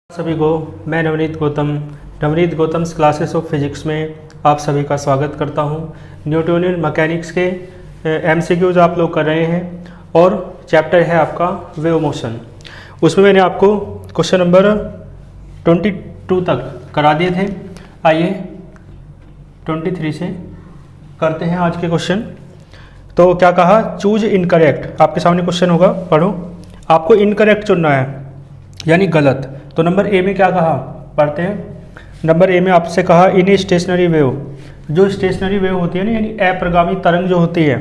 सभी को मैं Navneet Gautam's classes of physics में आप सभी का स्वागत करता हूं। न्यूटोनियन मैकेनिक्स के एमसीक्यूज आप लोग कर रहे हैं और चैप्टर है आपका वेव मोशन। उसमें मैंने आपको क्वेश्चन नंबर 22 तक करा दिए थे। आइए 23 से करते हैं आज के क्वेश्चन। तो क्या कहा, चूज इनकरेक्ट। आपके सामने क्वेश्चन होगा, पढ़ो। आपको इनकरेक्ट चुनना है यानी गलत। तो नंबर ए में क्या कहा, पढ़ते हैं। नंबर ए में आपसे कहा इन स्टेशनरी वेव, जो स्टेशनरी वेव होती है ना यानी अप्रगामी तरंग जो होती है,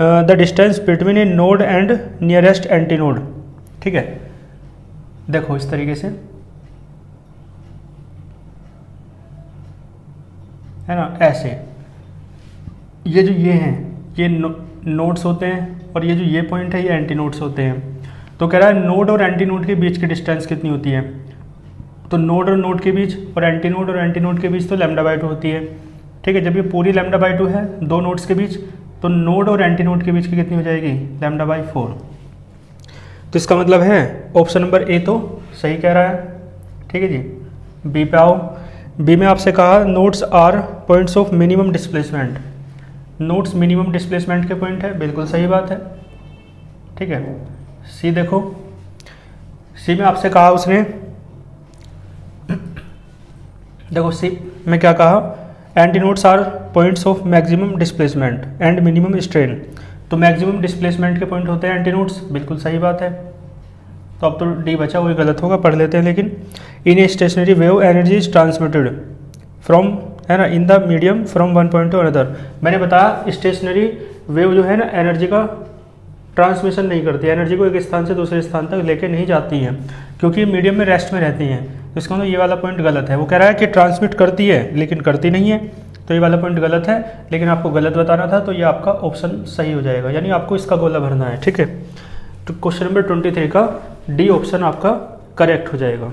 the distance between A node and nearest anti node. ठीक है, देखो इस तरीके से है ना, ऐसे ये जो ये हैं ये नोड्स होते हैं और ये जो ये पॉइंट है ये एंटी नोड्स होते हैं। तो कह रहा है नोड और एंटी नोड के बीच की डिस्टेंस कितनी होती है। तो नोड और नोड के बीच और एंटी नोड के बीच तो λ/2 होती है। ठीक है, जब ये पूरी λ/2 है दो नोड्स के बीच, तो नोड और एंटी नोड के बीच की कितनी हो जाएगी, λ/4। तो इसका मतलब है ऑप्शन नंबर ए तो सही कह रहा है। ठीक है जी, बी पे आओ। बी में आपसे कहा nodes are points of minimum displacement. Nodes minimum displacement के पॉइंट है, बिल्कुल सही बात है। ठीक है, सी देखो, सी में आपसे कहा उसने, देखो सी में क्या कहा, anti nodes are points of maximum displacement and minimum strain. तो मैक्सिमम डिस्प्लेसमेंट के पॉइंट होते हैं एंटी नोड्स, बिल्कुल सही बात है। तो अब तो डी बचा, वही गलत होगा, पढ़ लेते हैं। लेकिन in a stationary wave energy is transmitted from, है ना, in the medium from one point to another. मैंने बताया स्टेशनरी वेव जो है ना एनर्जी का ट्रांसमिशन नहीं करती, एनर्जी को एक स्थान से दूसरे स्थान तक लेके नहीं जाती हैं, क्योंकि मीडियम में रेस्ट में रहती हैं। तो इसका मतलब ये वाला पॉइंट गलत है। वो कह रहा है कि ट्रांसमिट करती है लेकिन करती नहीं है, तो ये वाला पॉइंट गलत है। लेकिन आपको गलत बताना था, तो ये आपका ऑप्शन सही हो जाएगा, यानी आपको इसका गोला भरना है। ठीक है, तो क्वेश्चन नंबर 23 का डी ऑप्शन आपका करेक्ट हो जाएगा,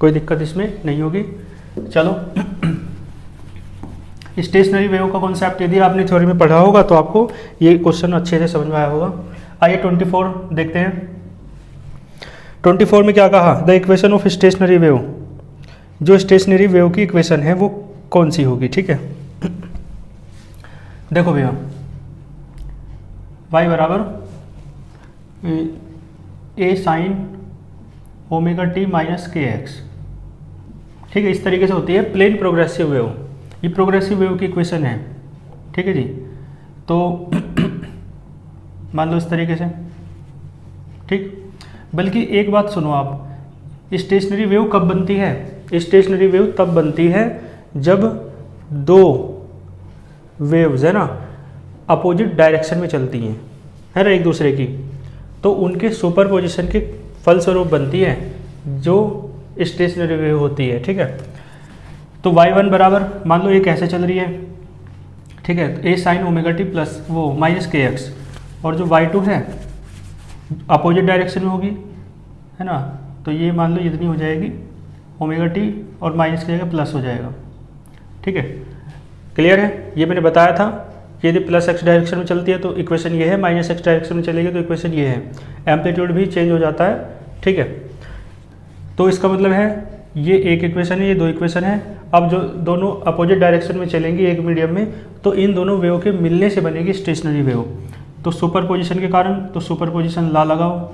कोई दिक्कत इसमें नहीं होगी। चलो, स्टेशनरी वेव का कॉन्सेप्ट यदि आपने थ्योरी में पढ़ा होगा तो आपको ये क्वेश्चन अच्छे से समझ में आया होगा। आइए 24 देखते हैं। 24 में क्या कहा, the equation of stationary wave. जो स्टेशनरी वेव की इक्वेशन है वो कौन सी होगी। ठीक है, देखो भैया, y बराबर a sin omega T minus के एक्स। ठीक है, इस तरीके से होती है प्लेन प्रोग्रेसिव वेव। ये प्रोग्रेसिव वेव की इक्वेशन है। ठीक है जी, तो मान लो इस तरीके से। ठीक, बल्कि एक बात सुनो आप, स्टेशनरी वेव कब बनती है। स्टेशनरी वेव तब बनती है जब दो वेव्स है ना अपोजिट डायरेक्शन में चलती हैं, है ना, एक दूसरे की। तो उनके सुपरपोजिशन के फलस्वरूप बनती है जो स्टेशनरी वेव होती है। ठीक है, तो y1 बराबर मान लो ये कैसे चल रही है। ठीक है, a sin omega T plus वो माइनस के एक्स, और जो y2 है अपोजिट डायरेक्शन में होगी, है ना, तो ये मान लो इतनी हो जाएगी ओमेगा टी और माइनस की जगह प्लस हो जाएगा। ठीक है, क्लियर है। ये मैंने बताया था कि यदि प्लस एक्स डायरेक्शन में चलती है तो इक्वेशन ये है, माइनस एक्स डायरेक्शन में चलेगी तो इक्वेशन ये है। एम्पलीट्यूड भी चेंज हो जाता है। ठीक है, तो इसका मतलब है ये एक इक्वेशन है, ये दो इक्वेशन है। अब जो दोनों अपोजिट डायरेक्शन में चलेंगी एक मीडियम में, तो इन दोनों वेव के मिलने से बनेगी स्टेशनरी वेव। तो सुपरपोजिशन के कारण, तो सुपरपोजिशन ला लगाओ।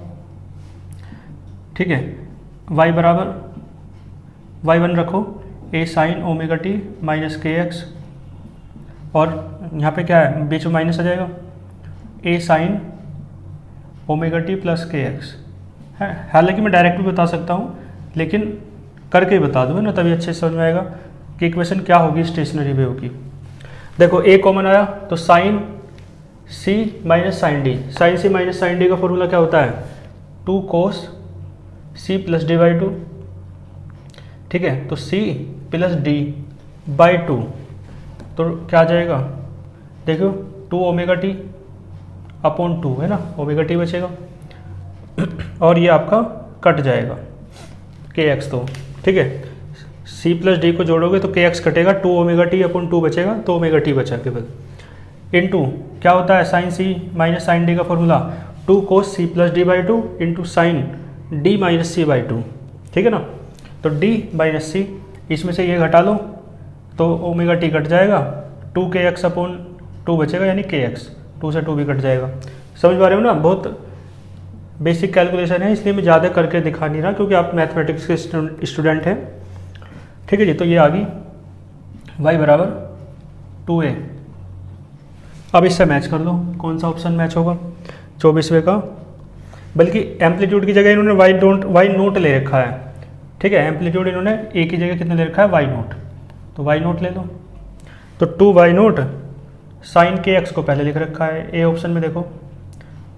ठीक है, y बराबर y1 रखो a sin omega T minus के एक्स, और यहाँ पे क्या है, बीच में माइनस आ जाएगा, a sin omega T plus के एक्स है। हालांकि मैं डायरेक्ट भी बता सकता हूँ, लेकिन करके ही बता दूँ ना, तभी अच्छे से समझ में आएगा कि इक्वेशन क्या होगी स्टेशनरी वेव की। देखो a कॉमन आया तो sine c minus sine d. Sine c minus sine d का फॉर्मूला क्या होता है, 2 cos c plus d by 2। ठीक है, तो सी प्लस डी बाई 2, तो क्या आ जाएगा, देखो 2 ओमेगा टी अपॉन 2, है ना, ओमेगा टी बचेगा और ये आपका कट जाएगा के एक्स। तो ठीक है, सी प्लस डी को जोड़ोगे तो के एक्स कटेगा, 2 ओमेगा टी अपॉन 2 बचेगा, तो ओमेगा टी बचा केवल। इनटू क्या होता है, sine c minus sine d का formula 2 cos c plus d by 2 into sine d minus c by 2। ठीक है ना, तो डी माइनस सी, इसमें से ये घटा लो तो ओमेगा टी कट जाएगा, 2kx अपॉन 2 बचेगा, यानी kx, 2 से 2 भी कट जाएगा। समझ पा रहे हो ना, बहुत बेसिक कैलकुलेशन है, इसलिए मैं ज़्यादा करके दिखा नहीं रहा क्योंकि आप मैथमेटिक्स के स्टूडेंट हैं। ठीक है जी, तो ये आ गई y बराबर 2a। अब इससे मैच कर दो, कौन सा ऑप्शन मैच होगा 24वें का, बल्कि एम्पलीट्यूड की जगह इन्होंने वाई नोट ले रखा है। ठीक है, एम्पलीट्यूड इन्होंने ए की जगह कितने ले रखा है, वाई नोट, तो वाई नोट ले लो। तो 2y नोट साइन के एक्स को पहले लिख रखा है ए ऑप्शन में देखो,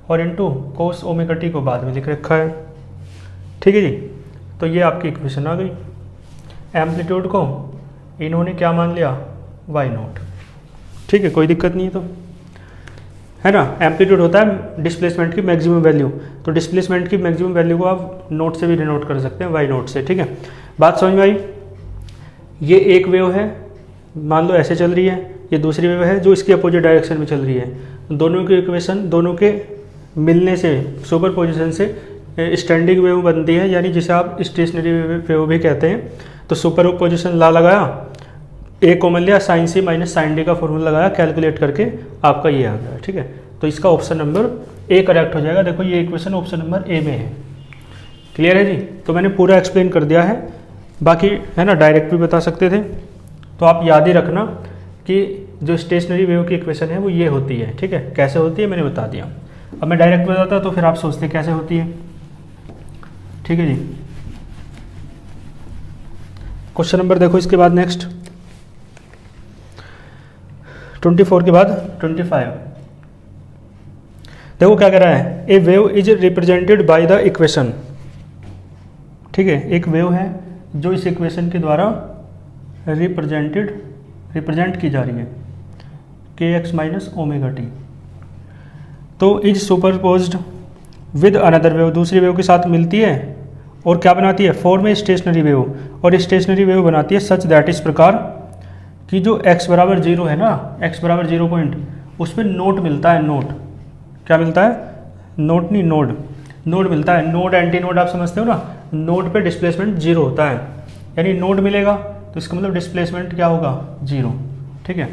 और इनटू कोस ओमेगा टी को बाद में लिख रखा है। ठीक है जी, तो ये आपकी इक्वेशन आ गई। एम्पलीट्यूड को इन्होंने क्या मान लिया, वाई नोट। ठीक है, कोई दिक्कत नहीं है, तो है ना। एम्पलीट्यूड होता है डिस्प्लेसमेंट की मैक्सिमम वैल्यू, तो डिस्प्लेसमेंट की मैक्सिमम वैल्यू को आप नोट से भी डिनोट कर सकते हैं, वाई नोट से। ठीक है, बात समझ में आई। ये एक वेव है, मान लो ऐसे चल रही है, ये दूसरी वेव है जो इसकी अपोजिट डायरेक्शन में चल रही है। दोनों की इक्वेशन, दोनों के मिलने से, सुपर पोजिशन से स्टैंडिंग वेव बनती है, यानी जिसे आप स्टेशनरी वेव भी कहते हैं। तो सुपर पोजिशन ला लगाया, ए कॉमन लिया, sign c minus sine d का फॉर्मूला लगाया, कैलकुलेट करके आपका ये आ गया। ठीक है, तो इसका ऑप्शन नंबर ए करेक्ट हो जाएगा। देखो ये इक्वेशन ऑप्शन नंबर ए में है। क्लियर है जी, तो मैंने पूरा एक्सप्लेन कर दिया है, बाकी है ना डायरेक्ट भी बता सकते थे। तो आप याद ही रखना कि जो स्टेशनरी वेव की इक्वेशन है वो ये होती है। ठीक है, कैसे होती है मैंने बता दिया। अब मैं डायरेक्ट बताता तो फिर आप सोचते कैसे होती है। ठीक है जी, क्वेश्चन नंबर देखो इसके बाद नेक्स्ट 24 के बाद 25। देखो क्या कह रहा है, a wave is represented by the equation. ठीक है, एक वेव है जो इस इक्वेशन के द्वारा रिप्रेजेंट की जा रही है, के एक्स माइनस ओमेगा टी। तो is superposed with another wave, दूसरी वेव के साथ मिलती है और क्या बनाती है, फॉर्म ए स्टेशनरी वेव, और स्टेशनरी वेव बनाती है सच दैट, इस प्रकार कि जो x बराबर 0 है ना, x बराबर 0 पॉइंट, उस पर नोट मिलता है। नोट क्या मिलता है, नोट नहीं नोड मिलता है। नोड एंटी नोड आप समझते हो ना, नोड पे डिस्प्लेसमेंट 0 होता है, यानी नोड मिलेगा तो इसका मतलब डिस्प्लेसमेंट क्या होगा, 0। ठीक है,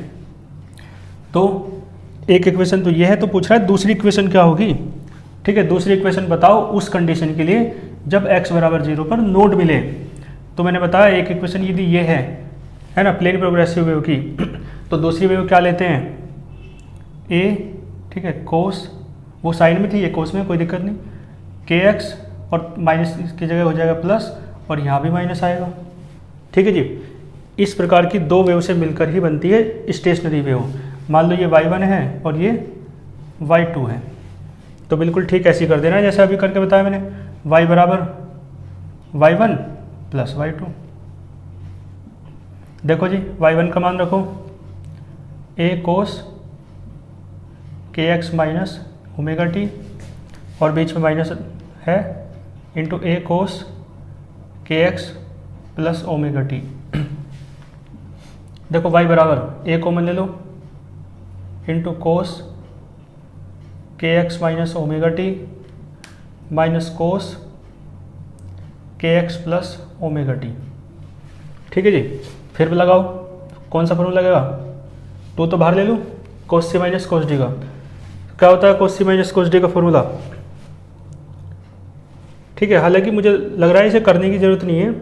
तो एक इक्वेशन तो ये है, तो पूछ रहा है दूसरी इक्वेशन क्या होगी। ठीक है, दूसरी इक्वेशन बताओ उस कंडीशन के लिए जब x बराबर 0 पर नोड मिले। तो मैंने बताया एक इक्वेशन यदि ये है ना प्लेन प्रोग्रेसिव वेव की, तो दूसरी वेव क्या लेते हैं, a। ठीक है, कोस, वो साइन में थी, ये कोस में, कोई दिक्कत नहीं, के एक्स, और माइनस की जगह हो जाएगा प्लस, और यहाँ भी माइनस आएगा। ठीक है जी, इस प्रकार की दो वेव से मिलकर ही बनती है स्टेशनरी वेव। मान लो ये y1 है और ये y2 है, तो बिल्कुल ठीक ऐसी कर देना जैसे अभी करके बताया मैंने, y बराबर y1 प्लस y2। देखो जी, y1 का मान रखो a कोस के एक्स माइनस ओमेगा टी, और बीच में माइनस है, इंटू a कोस के एक्स प्लस ओमेगा टी। देखो y बराबर a कॉमन ले लो, इंटू कोस के x minus omega T minus cos के एक्स प्लस ओमेगा टी। ठीक है जी, फिर भी लगाओ, कौन सा फॉर्मूला लगेगा, तो बाहर ले लो, कोस सी माइनस कोस डी का क्या होता है, कोस सी माइनस कोस डी का फॉर्मूला। ठीक है, हालांकि मुझे लग रहा है इसे करने की ज़रूरत नहीं है।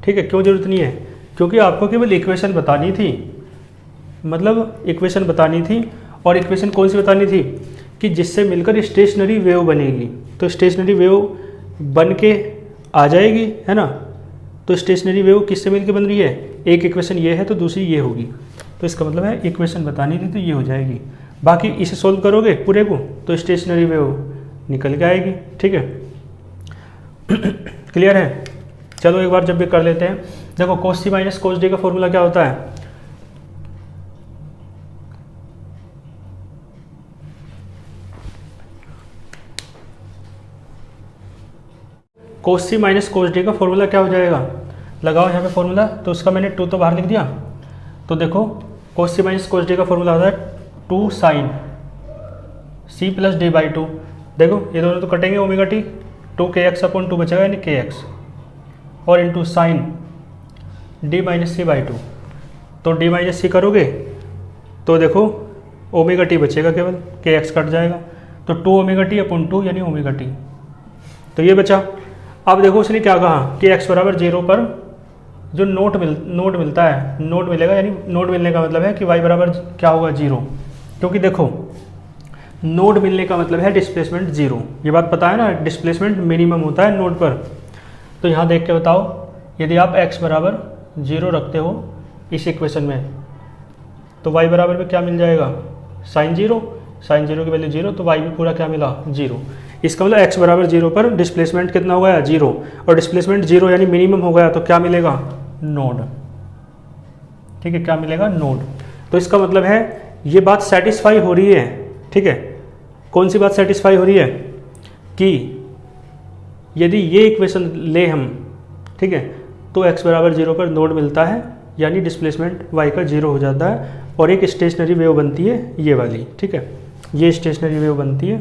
ठीक है, क्यों ज़रूरत नहीं है, क्योंकि आपको केवल इक्वेशन बतानी थी, मतलब इक्वेशन बतानी थी, और इक्वेशन कौन सी बतानी थी कि जिससे मिलकर स्टेशनरी वेव बनेगी। तो स्टेशनरी वेव बन के आ जाएगी, है ना। तो स्टेशनरी वेव किससे मिलकर बन रही है, एक इक्वेशन ये है तो दूसरी ये होगी, तो इसका मतलब है इक्वेशन बतानी थी तो ये हो जाएगी। बाकी इसे सोल्व करोगे पूरे को तो स्टेशनरी वेव निकल के आएगी। ठीक है, क्लियर है। चलो एक बार जब भी कर लेते हैं। देखो cos c minus cos d का फॉर्मूला क्या होता है, कोस सी माइनस कोस डी का फॉर्मूला क्या हो जाएगा, लगाओ यहाँ पे फॉर्मूला, तो उसका मैंने 2 तो बाहर लिख दिया। तो देखो cos c minus cos d का फॉर्मूला होता है 2 sine c plus d by 2। देखो ये दोनों तो कटेंगे, ओमेगा टी, 2 के एक्स अपॉन 2 बचेगा, यानी के एक्स। और into sine d minus c by two. तो डी माइनस सी करोगे तो देखो ओमेगा टी बचेगा, केवल के एक्स कट जाएगा, तो 2 ओमेगा टी अपॉन 2 यानी ओमेगा टी। तो ये बचा। अब देखो उसने क्या कहा कि एक्स बराबर 0 पर जो नोट मिलता है, नोट मिलेगा, यानी नोट मिलने का मतलब है कि वाई बराबर क्या होगा 0, क्योंकि देखो नोड मिलने का मतलब है डिस्प्लेसमेंट 0, ये बात पता है ना, डिस्प्लेसमेंट मिनिमम होता है नोड पर। तो यहाँ देख के बताओ, यदि आप x बराबर 0 रखते हो इस इक्वेशन में, तो y बराबर में क्या मिल जाएगा साइन 0, साइन 0 की वैल्यू 0, तो y भी पूरा क्या मिला 0। इसका मतलब x बराबर 0 पर डिस्प्लेसमेंट कितना हो गया 0, और डिस्प्लेसमेंट 0 यानी मिनिमम हो गया, तो क्या मिलेगा नोड। ठीक है, क्या मिलेगा नोड। तो इसका मतलब है ये बात सेटिस्फाई हो रही है। ठीक है, कौन सी बात सेटिस्फाई हो रही है कि यदि ये इक्वेशन ले हम, ठीक है, तो x बराबर 0 पर नोड मिलता है, यानी डिस्प्लेसमेंट y का 0 हो जाता है, और एक स्टेशनरी वेव बनती है ये वाली। ठीक है, ये स्टेशनरी वेव बनती है।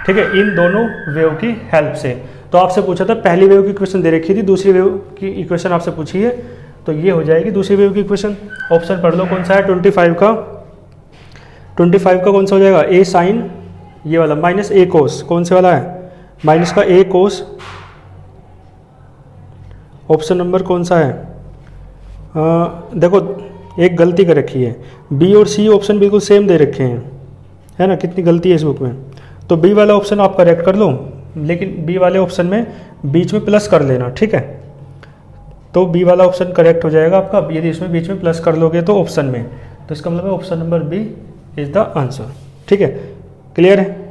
ठीक है, इन दोनों वेव की हेल्प से। तो आपसे पूछा था पहली वेव की इक्वेशन दे रखी थी, दूसरी वेव की इक्वेशन आपसे पूछी है, तो ये हो जाएगी दूसरी वेव की इक्वेशन। ऑप्शन पढ़ लो कौन सा है, 25 का कौन सा हो जाएगा, ए साइन ये वाला माइनस ए कोस, कौन से वाला है माइनस का ए कोस। ऑप्शन नंबर कौन सा है, देखो एक गलती कर रखी है, बी और सी ऑप्शन बिल्कुल सेम दे रखे हैं, है ना, कितनी गलती है इस बुक में। तो बी वाला ऑप्शन आप करेक्ट कर लो, लेकिन बी वाले ऑप्शन में बीच में प्लस कर लेना। ठीक है, तो बी वाला ऑप्शन करेक्ट हो जाएगा आपका, यदि इसमें बीच में प्लस कर लोगे तो ऑप्शन में, तो इसका मतलब है option number b is the answer. ठीक है, क्लियर है।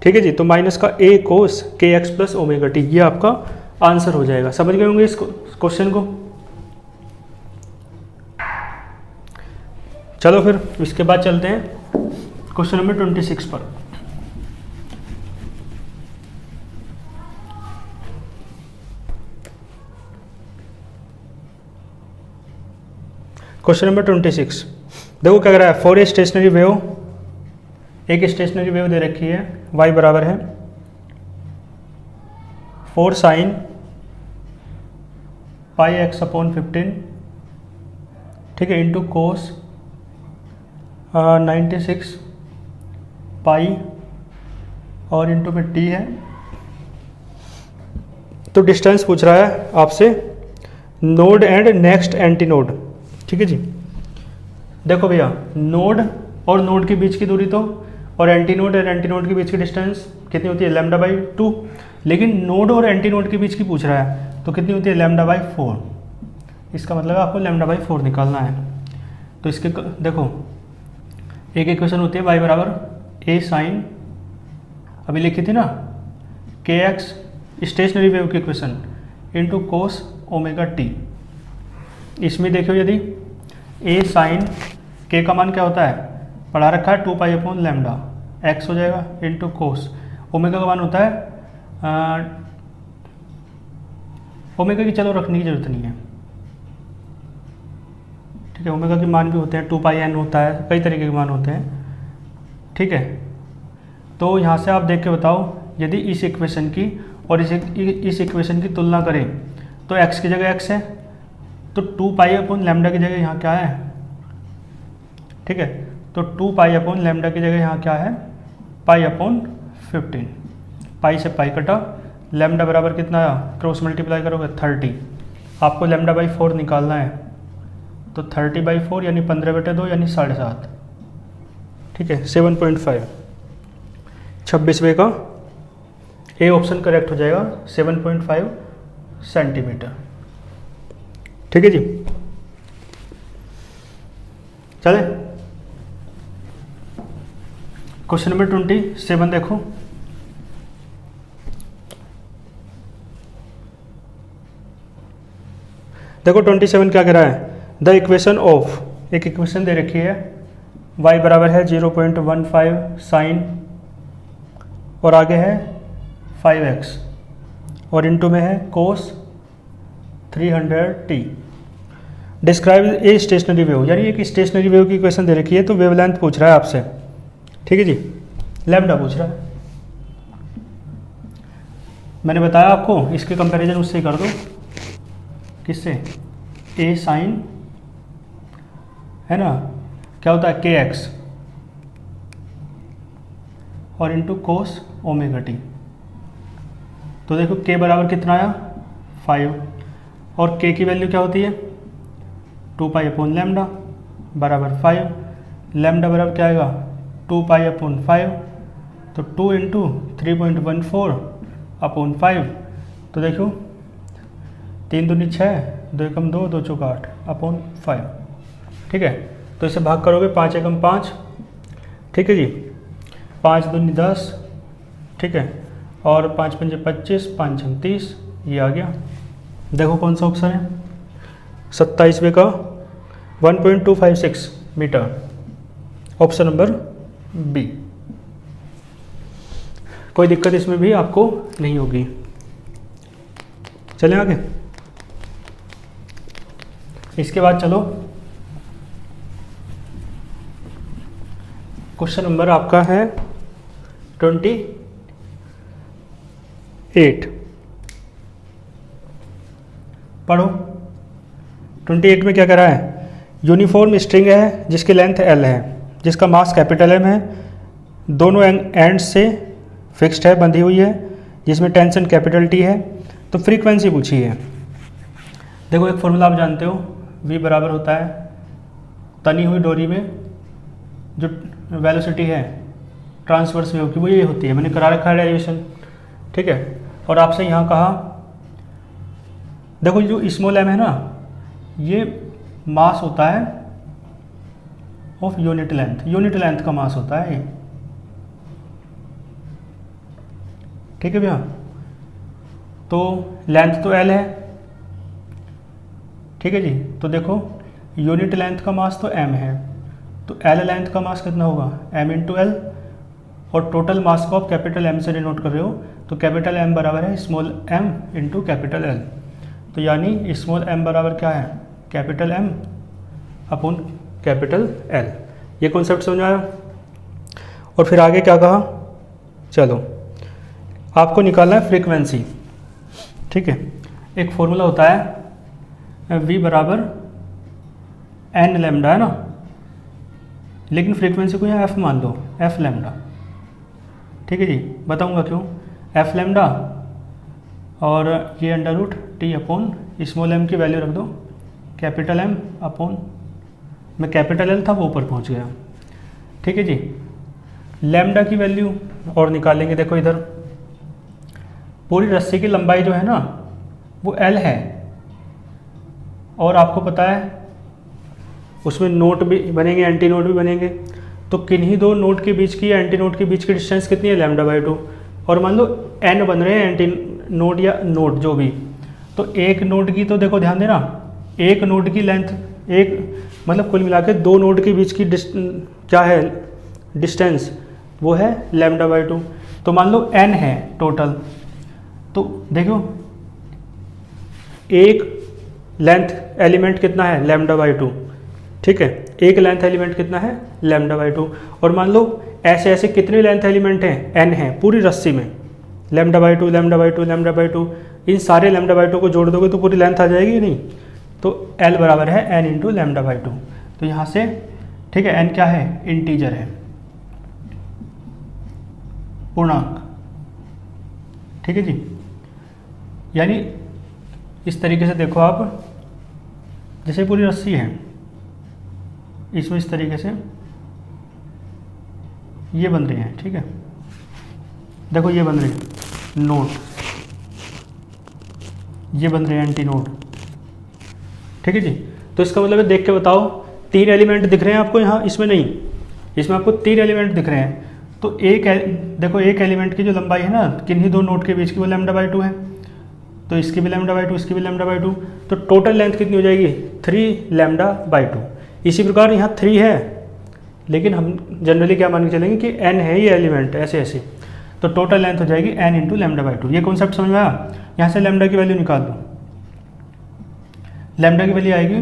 ठीक है जी, तो माइनस का ए कोस के एक्स प्लस ओमेगा टी, ये आपका आंसर हो जाएगा। समझ गए होंगे इस क्वेश्चन को। चलो फिर इसके बाद चलते हैं क्वेश्चन नंबर 26 पर। क्वेश्चन नंबर 26 देखो क्या कर रहा है, फॉर ए स्टेशनरी वेव, एक स्टेशनरी वेव दे रखी है, y बराबर है 4 साइन पाई एक्स अपॉन 15, ठीक है, इंटू कोस 96 पाई और इंटू में t है। तो डिस्टेंस पूछ रहा है आपसे node and next anti node. ठीक है जी, देखो भैया नोड और नोड के बीच की दूरी तो, और एंटी नोड और एंटी नोड के बीच की डिस्टेंस कितनी होती है लैम्डा बाई 2, लेकिन नोड और एंटी नोड के बीच की पूछ रहा है तो कितनी होती है लैम्डा बाई 4। इसका मतलब आपको लैम्डा बाई 4 निकालना है। तो इसके देखो एक इक्वेशन होती है y बराबर ए साइन, अभी लिखी थी ना, के एक्स स्टेशनरी वेव की equation into cos omega T. इसमें देखो यदि ए साइन के का मान क्या होता है, पढ़ा रखा है 2 पाई अपॉन लैम्डा, एक्स हो जाएगा इंटू कोस, ओमेगा का मान होता है ओमेगा की चलो रखने की जरूरत नहीं है। ठीक है, ओमेगा के मान भी होते हैं, 2 पाई एन होता है, कई तरीके के मान होते हैं। ठीक है, तो यहाँ से आप देख के बताओ, यदि इस इक्वेशन की और इस इक्वेशन की तुलना करें तो x की जगह x है, तो 2 पाई अपॉन लैम्डा की जगह यहाँ क्या है। ठीक है, तो 2 पाई अपॉन लैम्डा की जगह यहाँ क्या है पाई अपॉन 15, पाई से पाई कटा, लैम्डा बराबर कितना आया, क्रॉस मल्टीप्लाई करोगे 30, आपको लैम्डा बाई 4 निकालना है, तो 30/4 यानी 15/2 यानी 7.5। ठीक है, 7.5, 26वें का ए ऑप्शन करेक्ट हो जाएगा, 7.5 सेंटीमीटर। ठीक है जी, चले क्वेश्चन नंबर 27 देखो। देखो 27 क्या कह रहा है, द इक्वेशन ऑफ, एक इक्वेशन दे रखी है, y बराबर है 0.15 साइन और आगे है 5x और इनटू में है कोस 300t। डिस्क्राइब ए स्टेशनरी वेव, यानी एक स्टेशनरी वेव की इक्वेशन दे रखी है, तो वेवलेंथ पूछ रहा है आपसे। ठीक है जी, लैम्डा पूछ रहा है। मैंने बताया आपको, इसके कंपैरिजन उससे कर दो, किससे, ए साइन, है ना, क्या होता है के एक्स और इंटू कोस ओमेगा टी। तो देखो के बराबर कितना आया 5 और के की वैल्यू क्या होती है 2 पाई अपॉन लैम्डा बराबर 5। लैम्डा बराबर क्या आएगा 2 पाई अपॉन 5, तो 2 इंटू 3.14 अपॉन 5। तो देखो 3 दूनी 6, 2 एकम 2, 2 चौका 8 अपॉन 5। ठीक है, तो इसे भाग करोगे 5 एकम 5, ठीक है जी, 5 दूनी 10, ठीक है, और 5 पंजे 25, 5 छम 30, ये आ गया। देखो कौन सा ऑप्शन है 27वें का 1.256 मीटर, ऑप्शन नंबर बी। कोई दिक्कत इसमें भी आपको नहीं होगी। चलें आगे। इसके बाद चलो क्वेश्चन नंबर आपका है 28। पढ़ो। 28 में क्या कह रहा है, यूनिफॉर्म स्ट्रिंग है जिसकी लेंथ L है, जिसका मास कैपिटल M है, दोनों एंड से फिक्स्ड है, बंधी हुई है, जिसमें टेंशन कैपिटल T है। तो फ्रीक्वेंसी पूछी है। देखो एक फॉर्मूला आप जानते हो, V बराबर होता है तनी हुई डोरी में जो वेलोसिटी है ट्रांसवर्स वेव की, वो ये होती है, मैंने करा रखा है डेरिवेशन। ठीक है, और आपसे यहाँ कहा देखो जो स्मॉल m है ना, ये मास होता है ऑफ यूनिट लेंथ का मास होता है ये। ठीक है भैया, तो लेंथ तो L है, ठीक है जी। तो देखो यूनिट लेंथ का मास तो m है, तो L लेंथ का मास कितना होगा m इंटू एल, और टोटल मास को आप कैपिटल M से डिनोट कर रहे हो, तो कैपिटल M बराबर है small m into capital L। तो यानी स्मॉल m बराबर क्या है capital M upon capital L। ये कॉन्सेप्ट समझ आया। और फिर आगे क्या कहा, चलो आपको निकालना है फ्रीक्वेंसी। ठीक है, एक फॉर्मूला होता है V बराबर n लैम्डा, है ना, लेकिन फ्रीक्वेंसी को यहाँ f मान लो, f लैम्डा। ठीक है जी, बताऊंगा क्यों। f लैम्डा और ये under root t upon small m की वैल्यू रख दो कैपिटल M अपॉन, मैं कैपिटल L था वो ऊपर पहुंच गया। ठीक है जी, लैम्डा की वैल्यू और निकालेंगे। देखो इधर पूरी रस्सी की लंबाई जो है ना वो L है, और आपको पता है उसमें नोट भी बनेंगे, एंटी नोट भी बनेंगे। तो किन्हीं दो नोट के बीच की या एंटी नोट के बीच की डिस्टेंस कितनी है λ/2, और मान लो n बन रहे हैं एंटी नोट या नोट जो भी, तो एक नोट की, तो देखो ध्यान देना, एक नोट की लेंथ, एक मतलब कुल मिला के दो नोट के बीच की क्या है डिस्टेंस, वो है λ/2। तो मान लो n है टोटल, तो देखो एक लेंथ एलिमेंट कितना है λ/2। ठीक है, एक लेंथ एलिमेंट कितना है λ/2, और मान लो ऐसे ऐसे कितने लेंथ एलिमेंट हैं n है पूरी रस्सी में, λ/2 λ/2 λ/2, इन सारे λ/2 को जोड़ दोगे तो पूरी लेंथ आ जाएगी नहीं। तो L बराबर है n इंटू λ/2। तो यहाँ से ठीक है, n क्या है इंटीजर है, पूर्णांक। ठीक है जी, यानी इस तरीके से देखो आप, जैसे पूरी रस्सी है, इसमें इस तरीके से ये बन रही है। ठीक है, देखो ये बन रही है नोट, ये बन रहे हैं एंटी नोट। ठीक है जी, तो इसका मतलब है देख के बताओ, 3 एलिमेंट दिख रहे हैं आपको यहाँ, इसमें नहीं, इसमें आपको 3 एलिमेंट दिख रहे हैं। तो एक देखो एक एलिमेंट की जो लंबाई है ना किन्हीं दो नोट के बीच की, वो λ/2 है, तो इसकी भी λ/2, इसकी भी λ/2, तो टोटल लेंथ कितनी हो जाएगी 3 λ/2। इसी प्रकार यहाँ 3 है, लेकिन हम जनरली क्या मान के चलेंगे कि n है ये एलिमेंट, ऐसे ऐसे, तो टोटल लेंथ हो जाएगी n इंटू λ/2। ये कॉन्सेप्ट समझ में आया। यहाँ से लैम्डा की वैल्यू निकाल दो, लैम्डा की वैल्यू आएगी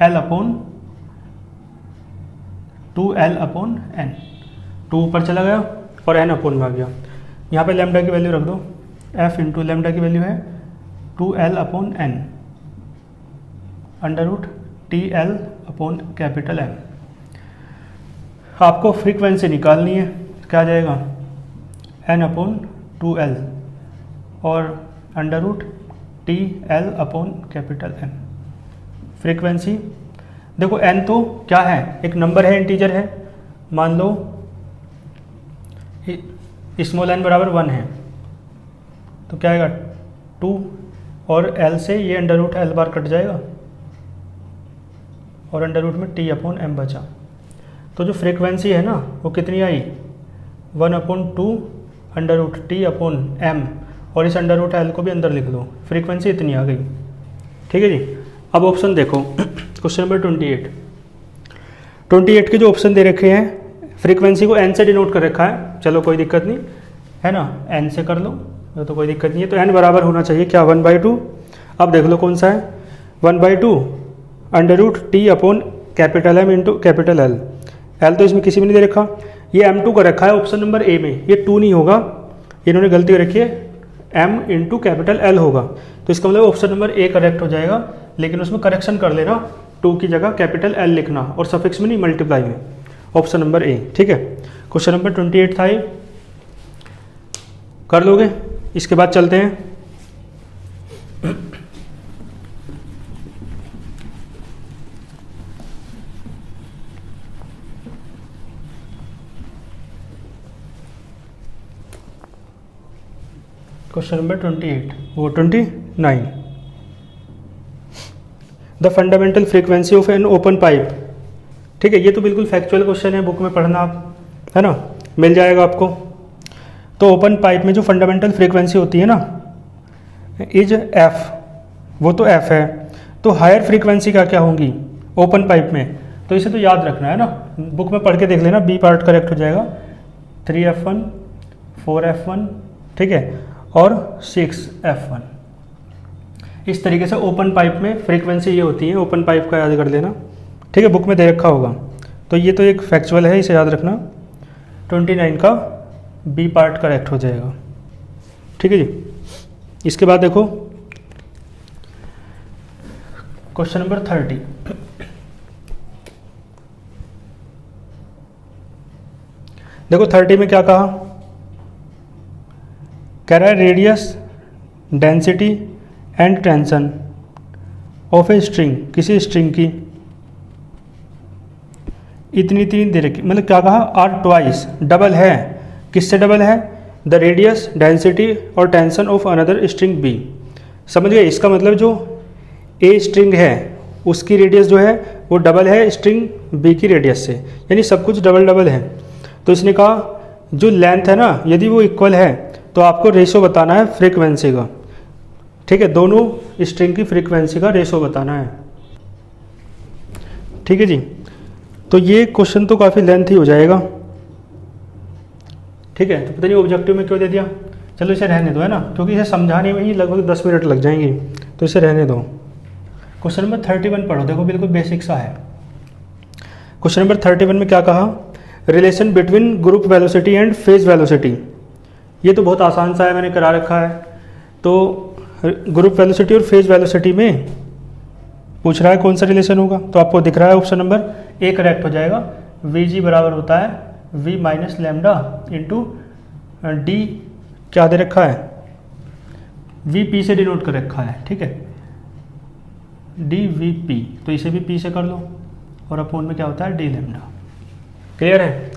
L upon 2L upon n, 2 ऊपर चला गया और n अपॉन में आ गया। यहाँ पे लैम्डा की वैल्यू रख दो एफ इंटू लेमडा की वैल्यू है 2L/n अंडर रूट TL/कैपिटल M। आपको फ्रीक्वेंसी निकालनी है, क्या आ जाएगा n/2L और अंडर रूट TL/कैपिटल M। फ्रीक्वेंसी देखो n तो क्या है, एक नंबर है, इंटीजर है, मान लो स्मॉल n बराबर 1 है, तो क्या आएगा 2 और L से ये अंडर रूट L बार कट जाएगा और अंडर रूट में T/m बचा। तो जो फ्रीक्वेंसी है ना वो कितनी आई 1/2 अंडर रूट T/m और इस अंडर रूट L को भी अंदर लिख लो, फ्रीक्वेंसी इतनी आ गई। ठीक है जी। अब ऑप्शन देखो क्वेश्चन नंबर 28 के जो ऑप्शन दे रखे हैं फ्रीक्वेंसी को n से डिनोट कर रखा है, चलो कोई दिक्कत नहीं है ना, n से कर लो तो कोई दिक्कत नहीं है। तो n बराबर होना चाहिए क्या 1/2। अब देख लो कौन सा है 1/2 under root T/M into capital L। L तो इसमें किसी में नहीं दे रखा, ये M2 का रखा है ऑप्शन नंबर ए में, ये 2 नहीं होगा, इन्होंने गलती रखी है, M इंटू कैपिटल L होगा। तो इसका मतलब ऑप्शन नंबर ए करेक्ट हो जाएगा, लेकिन उसमें करेक्शन कर लेना, 2 की जगह कैपिटल L लिखना और सफिक्स में नहीं मल्टीप्लाई में, ऑप्शन नंबर ए। ठीक है, क्वेश्चन नंबर 28 था ये, कर लोगे। इसके बाद चलते हैं क्वेश्चन नंबर 28 वो 29 the fundamental frequency of an open pipe. ठीक है, ये तो बिल्कुल फैक्चुअल क्वेश्चन है, बुक में पढ़ना आप, है ना, मिल जाएगा आपको। तो ओपन पाइप में जो फंडामेंटल फ्रीक्वेंसी होती है ना इज एफ, वो तो एफ है, तो हायर फ्रीक्वेंसी क्या क्या होंगी ओपन पाइप में, तो इसे तो याद रखना है ना, बुक में पढ़ के देख लेना, बी पार्ट करेक्ट हो जाएगा 3F1 4F1 ठीक है और 6F1। इस तरीके से ओपन पाइप में फ्रीक्वेंसी ये होती है, ओपन पाइप का याद कर लेना। ठीक है, बुक में दे रखा होगा, तो ये तो एक फैक्चुअल है, इसे याद रखना। 29 का बी पार्ट करेक्ट हो जाएगा। ठीक है जी। इसके बाद देखो क्वेश्चन नंबर 30 देखो 30 में क्या कहा, कह रहा है radius density and tension of a string, किसी स्ट्रिंग की इतनी इतनी दे रखी, मतलब क्या कहा आर ट्वाइस, डबल है, किससे डबल है, द रेडियस डेंसिटी और tension of another string b. समझ गए, इसका मतलब जो ए स्ट्रिंग है उसकी रेडियस जो है वो डबल है स्ट्रिंग बी की रेडियस से, यानी सब कुछ डबल डबल है। तो इसने कहा जो लेंथ है ना यदि वो इक्वल है तो आपको रेशो बताना है फ्रीक्वेंसी का। ठीक है, दोनों स्ट्रिंग की फ्रीक्वेंसी का रेशो बताना है। ठीक है जी। तो ये क्वेश्चन तो काफ़ी लेंथी हो जाएगा। ठीक है, तो पता नहीं ऑब्जेक्टिव में क्यों दे दिया, चलो इसे रहने दो, है ना, क्योंकि इसे समझाने में ही लगभग 10 मिनट लग जाएंगे, तो इसे रहने दो। क्वेश्चन नंबर 31 पढ़ो, देखो बिल्कुल बेसिक सा है। क्वेश्चन नंबर 31 में क्या कहा, relation between group velocity and phase velocity. ये तो बहुत आसान सा है, मैंने करा रखा है। तो ग्रुप वेलोसिटी और फेज वेलोसिटी में पूछ रहा है कौन सा रिलेशन होगा, तो आपको दिख रहा है ऑप्शन नंबर ए करेक्ट हो जाएगा। Vg बराबर होता है V minus lambda into D, क्या दे रखा है Vp से डिनोट कर रखा है। ठीक है, dVp, तो इसे भी P से कर लो और अपोन में क्या होता है डी लेमडा। क्लियर है,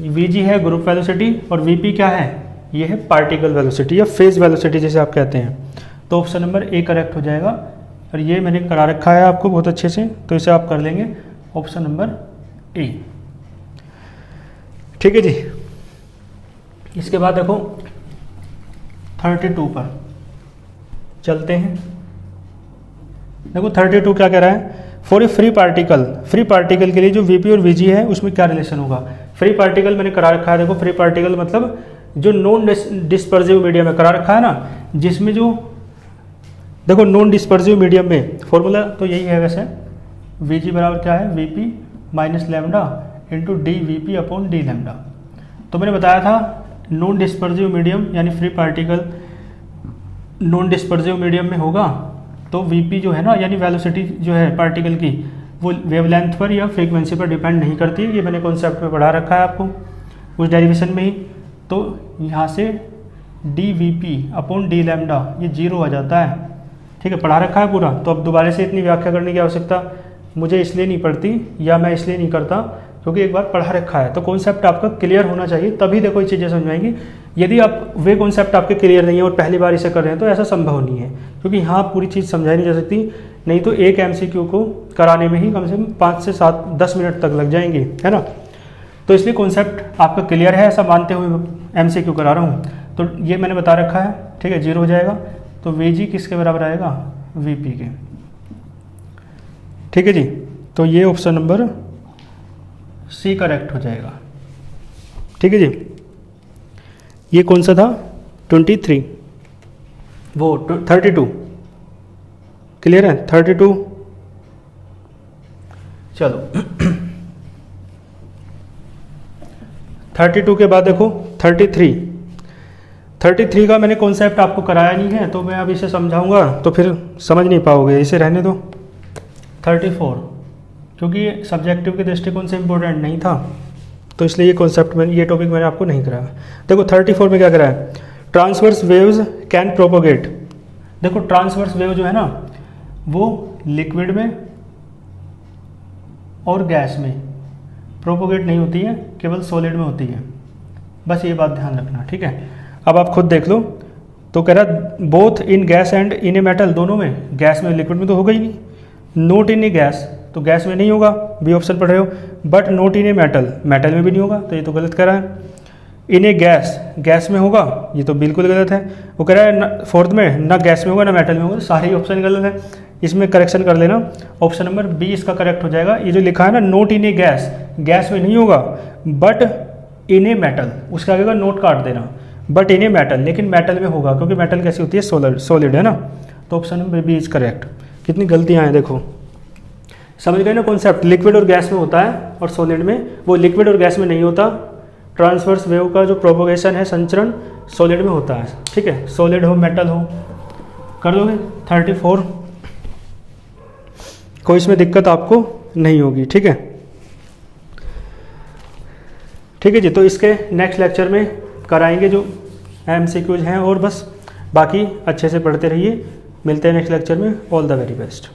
Vg है ग्रुप वेलोसिटी और Vp क्या है, ये है पार्टिकल वेलोसिटी या फेज वेलोसिटी जिसे आप कहते हैं। तो ऑप्शन नंबर ए करेक्ट हो जाएगा, और ये मैंने करा रखा है आपको बहुत अच्छे से, तो इसे आप कर लेंगे ऑप्शन नंबर ए। ठीक है जी। इसके बाद देखो 32 पर चलते हैं। देखो 32 क्या कह रहा है, for a free particle, free particle के लिए जो Vp और Vg है उसमें क्या रिलेशन होगा। फ्री पार्टिकल मैंने करा रखा है, देखो फ्री पार्टिकल मतलब जो नॉन डिस्पर्सिव मीडियम में करा रखा है ना, जिसमें जो देखो नॉन डिस्पर्सिव मीडियम में फॉर्मूला तो यही है वैसे, Vg बराबर क्या है Vp minus lambda into D Vp upon D lambda. तो मैंने बताया था नॉन डिस्पर्सिव मीडियम यानी free particle non dispersive medium में होगा तो वीपी जो है ना, यानी वेलोसिटी जो है पार्टिकल की, वो वेवलेंथ पर या फ्रीक्वेंसी पर डिपेंड नहीं करती है। ये मैंने कॉन्सेप्ट में पढ़ा रखा है आपको उस डेरिवेशन में ही। तो यहाँ से D V P upon D lambda ये 0 आ जाता है, ठीक है, पढ़ा रखा है पूरा। तो अब दोबारा से इतनी व्याख्या करने की आवश्यकता मुझे इसलिए नहीं पड़ती, या मैं इसलिए नहीं करता क्योंकि एक बार पढ़ा रखा है। तो कॉन्सेप्ट आपका क्लियर होना चाहिए, तभी देखो ये चीज़ें समझ आएंगी। यदि आप वे कॉन्सेप्ट आपके क्लियर नहीं है और पहली बार इसे कर रहे हैं तो ऐसा संभव नहीं है, क्योंकि यहाँ पूरी चीज़ समझाई नहीं जा सकती। नहीं तो एक MCQ को कराने में ही कम से कम 5 से 10 मिनट तक लग जाएंगे, है ना। तो इसलिए कॉन्सेप्ट आपका क्लियर है ऐसा मानते हुए MCQ करा रहा हूँ। तो ये मैंने बता रखा है, ठीक है, 0 हो जाएगा। तो VG किसके बराबर आएगा, VP के, ठीक है जी। तो ये ऑप्शन नंबर C करेक्ट हो जाएगा, ठीक है जी। ये कौन सा था, 23, वो 32, क्लियर है, 32। चलो 32 के बाद देखो 33 का मैंने कॉन्सेप्ट आपको कराया नहीं है, तो मैं अब इसे समझाऊंगा तो फिर समझ नहीं पाओगे, इसे रहने दो। 34 क्योंकि सब्जेक्टिव के दृष्टिकोण से इम्पोर्टेंट नहीं था, तो इसलिए ये कॉन्सेप्ट में ये टॉपिक मैंने आपको नहीं कराया। देखो 34 में क्या कराया, ट्रांसवर्स वेव्स कैन प्रोपोगेट। देखो ट्रांसवर्स वेव जो है ना, वो लिक्विड में और गैस में प्रोपोगेट नहीं होती है, केवल सॉलिड में होती है, बस ये बात ध्यान रखना, ठीक है। अब आप खुद देख लो, तो कह रहा both in gas and in a metal, दोनों में, गैस में लिक्विड में तो होगा ही नहीं, नोट इन ए गैस तो गैस में नहीं होगा, बी ऑप्शन पढ़ रहे हो, but note in a metal, metal में भी नहीं होगा, तो ये तो गलत कह रहा है। इन ए गैस, गैस में होगा, ये तो बिल्कुल गलत है। वो कह रहा है फोर्थ में ना गैस में होगा ना मेटल में होगा, तो सारे ऑप्शन गलत है। इसमें करेक्शन कर लेना, ऑप्शन नंबर बी इसका करेक्ट हो जाएगा। ये जो लिखा है ना, नोट इन ए गैस, गैस में नहीं होगा, बट इन ए मेटल, उसका आगे का नोट काट देना, बट इन ए मेटल, लेकिन मेटल में होगा, क्योंकि मेटल कैसी होती है, सॉलिड है ना। तो option number b is correct. कितनी गलतियाँ हैं देखो, समझ गए ना कॉन्सेप्ट। लिक्विड और गैस में होता है और सॉलिड में, वो लिक्विड और गैस में नहीं होता। ट्रांसवर्स वेव का जो प्रोपोगेशन है, संचरण, सॉलिड में होता है, ठीक है, सॉलिड हो मेटल हो। कर दोगे 34, कोई इसमें दिक्कत आपको नहीं होगी, ठीक है, ठीक है जी। तो इसके नेक्स्ट लेक्चर में कराएंगे जो MCQs हैं, और बस बाकी अच्छे से पढ़ते रहिए। मिलते हैं नेक्स्ट लेक्चर में। All the very best.